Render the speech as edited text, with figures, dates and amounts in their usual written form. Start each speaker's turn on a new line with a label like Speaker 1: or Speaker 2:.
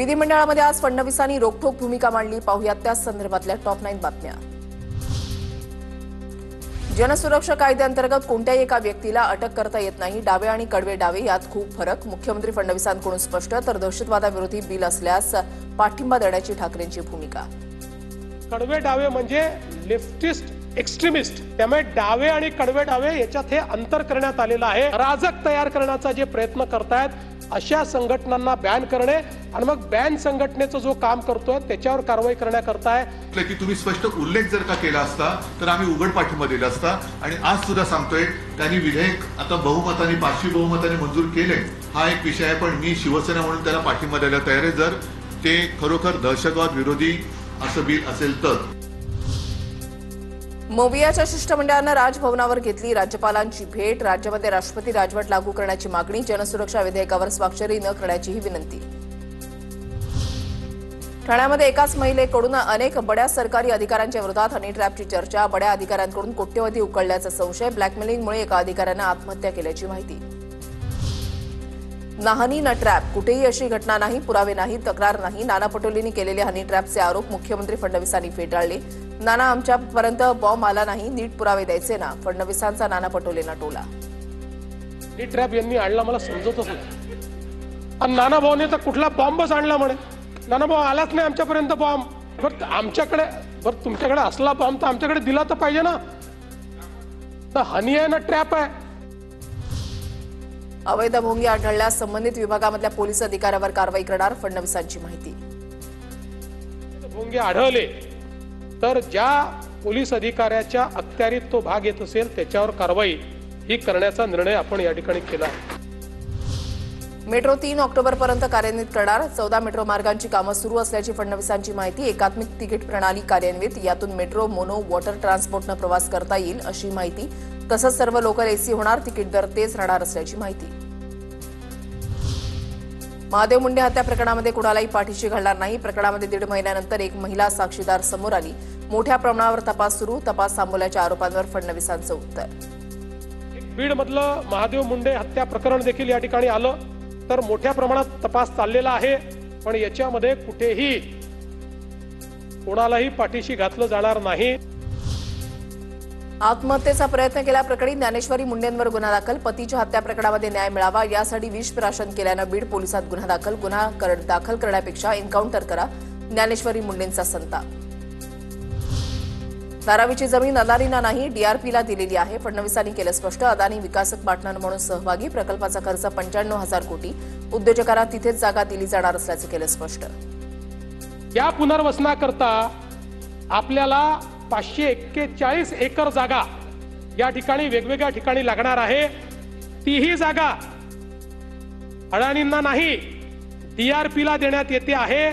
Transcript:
Speaker 1: विधिमंडळामध्ये आज फडणवीसांनी रोखठोक भूमिका मांडली। पाहुयात त्या संदर्भातल्या टॉप 9 बातम्या। जनसुरक्षा कायद्याअंतर्गत कोणत्याही एका व्यक्तीला अटक करता येत नाही। डावे आणि कडवे डावे यात खूप फरक। मुख्यमंत्री फडणवीसांकडून स्पष्ट। तर दहशतवादाविरोधी बिल असल्यास पाठिंबा देण्याची ठाकरेंची भूमिका।
Speaker 2: कडवे डावे म्हणजे लेफ्टिस्ट एक्स्ट्रीमिस्ट, त्यामुळे डावे आणि कडवे डावे याच्यात हे अंतर करण्यात आलेलं आहे। अराजक तयार करण्याचा जे प्रयत्न करतायत अशा संघटनांना बॅन करणे आणि मग बॅन संघटनेचं जो काम करतोय त्याच्यावर कारवाई करण्याकरता आहे
Speaker 3: की तुम्ही स्पष्ट उल्लेख जर का केला असता तर आम्ही उघड पाठिंबा दिला असता। आणि आज सुद्धा सांगतोय त्यांनी विधेयक आता बहुमताने 500 बहुमताने मंजूर केले, हा एक विषय आहे, पण मी शिवसेना म्हणून त्याला पाठिंबा द्यायला तयार आहे जर ते खरोखर दहशतवाद विरोधी असं बिल असेल तर।
Speaker 1: मोबियाच्या शिष्टमंडळानं राजभवनावर घेतली राज्यपालांची भेट। राज्यामध्ये राष्ट्रपती राजवट लागू करण्याची मागणी। जनसुरक्षा विधेयकावर स्वाक्षरी न करण्याचीही विनंती। ठाण्यामध्ये एकाच महिलेकडून अनेक बड्या सरकारी अधिकाऱ्यांच्या विरोधात हनी ट्रॅपची चर्चा। बड्या अधिकाऱ्यांकडून कोट्यवधी उकळल्याचा संशय। ब्लॅकमेलिंगमुळे एका अधिकाऱ्यानं आत्महत्या केल्याची माहिती। ना हनी ना ट्रॅप, कुठेही अशी घटना नाही, पुरावे नाही, तक्रार नाही। नाना पटोलेंनी केलेले हनी ट्रॅपचे आरोप मुख्यमंत्री फडणवीसांनी फेटाळले। नाना, आमच्यापर्यंत बॉम्ब आला नाही, नीट पुरावे द्यायचे ना, फडणवीसांचा नाना पटोलेंना टोला।
Speaker 2: हनी ट्रॅप यांनी आणला मला समजतच नाही। आणि नाना भाऊने तर कुठला बॉम्बच आणला म्हणे। नाना भाऊ आलाच नाही आमच्यापर्यंत बॉम्ब। बरं आमच्याकडे, बरं तुमच्याकडे असला बॉम्ब तर आमच्याकडे दिला तर पाहिजे ना। तर हनी आहे ना ट्रॅप आहे।
Speaker 1: अवैध भोंगे आढळल्यास संबंधित विभागामधल्या पोलीस अधिकाऱ्यावर कारवाई करणार, फडणवीसांची माहिती।
Speaker 2: भोंगे आढळले तर ज्या पोलीस अधिकाऱ्याच्या अखत्यारीत तो भाग येत असेल त्याच्यावर कारवाई ही करण्याचा निर्णय आपण या ठिकाणी केला आहे।
Speaker 1: मेट्रो 3 ऑक्टोबरपर्यंत कार्यान्वित करणार। 14 मेट्रो मार्गांची कामं सुरू असल्याची फडणवीसांची माहिती। एकात्मिक तिकीट प्रणाली कार्यान्वित, यातून मेट्रो, मोनो, वॉटर ट्रान्सपोर्टनं प्रवास करता येईल अशी माहिती। तसंच सर्व लोकल एसी होणार, तिकीट दर तेच राहणार असल्याची माहिती। महादेव मुंडे हत्या प्रकरणामध्ये कुणालाही पाठीशी घालणार नाही। प्रकरणामध्ये 1.5 महिन्यानंतर एक महिला साक्षीदार समोर आली। मोठ्या प्रमाणावर तपास सुरू, तपास थांबवल्याच्या आरोपांवर फडणवीसांचं उत्तर।
Speaker 2: बीडमधलं महादेव मुंडे हत्या प्रकरण देखील या ठिकाणी आलं तर मोठ्या प्रमाणात तपास चाललेला आहे, पण याच्यामध्ये कुठेही कोणालाही पाठीशी घातलं जाणार नाही।
Speaker 1: आत्महत्येचा प्रयत्न केल्याप्रकरणी ज्ञानेश्वरी मुंडेंवर गुन्हा दाखल। पतीच्या हत्या प्रकरणामध्ये न्याय मिळावा यासाठी विषप्राशन केल्यानं बीड पोलिसात गुन्हा दाखल। गुन्हा दाखल करण्यापेक्षा एन्काउंटर करा, ज्ञानेश्वरी मुंडेंचा संताप। धारावीची जमीन अदानींना नाही, डीआरपीला दिलेली आहे, फडणवीसांनी केलं स्पष्ट। अदानी विकासक पार्टनर म्हणून सहभागी, प्रकल्पाचा खर्च 95,000 कोटी। उद्योजकांना तिथेच जागा दिली जाणार असल्याचं केलं स्पष्ट।
Speaker 2: या पुनर्वसनाकरता आपल्याला 541 एकर जागा या ठिकाणी वेगवेगळ्या ठिकाणी लागणार आहे। तीही जागा अडाणींना नाही, डीआरपीला देण्यात येते आहे।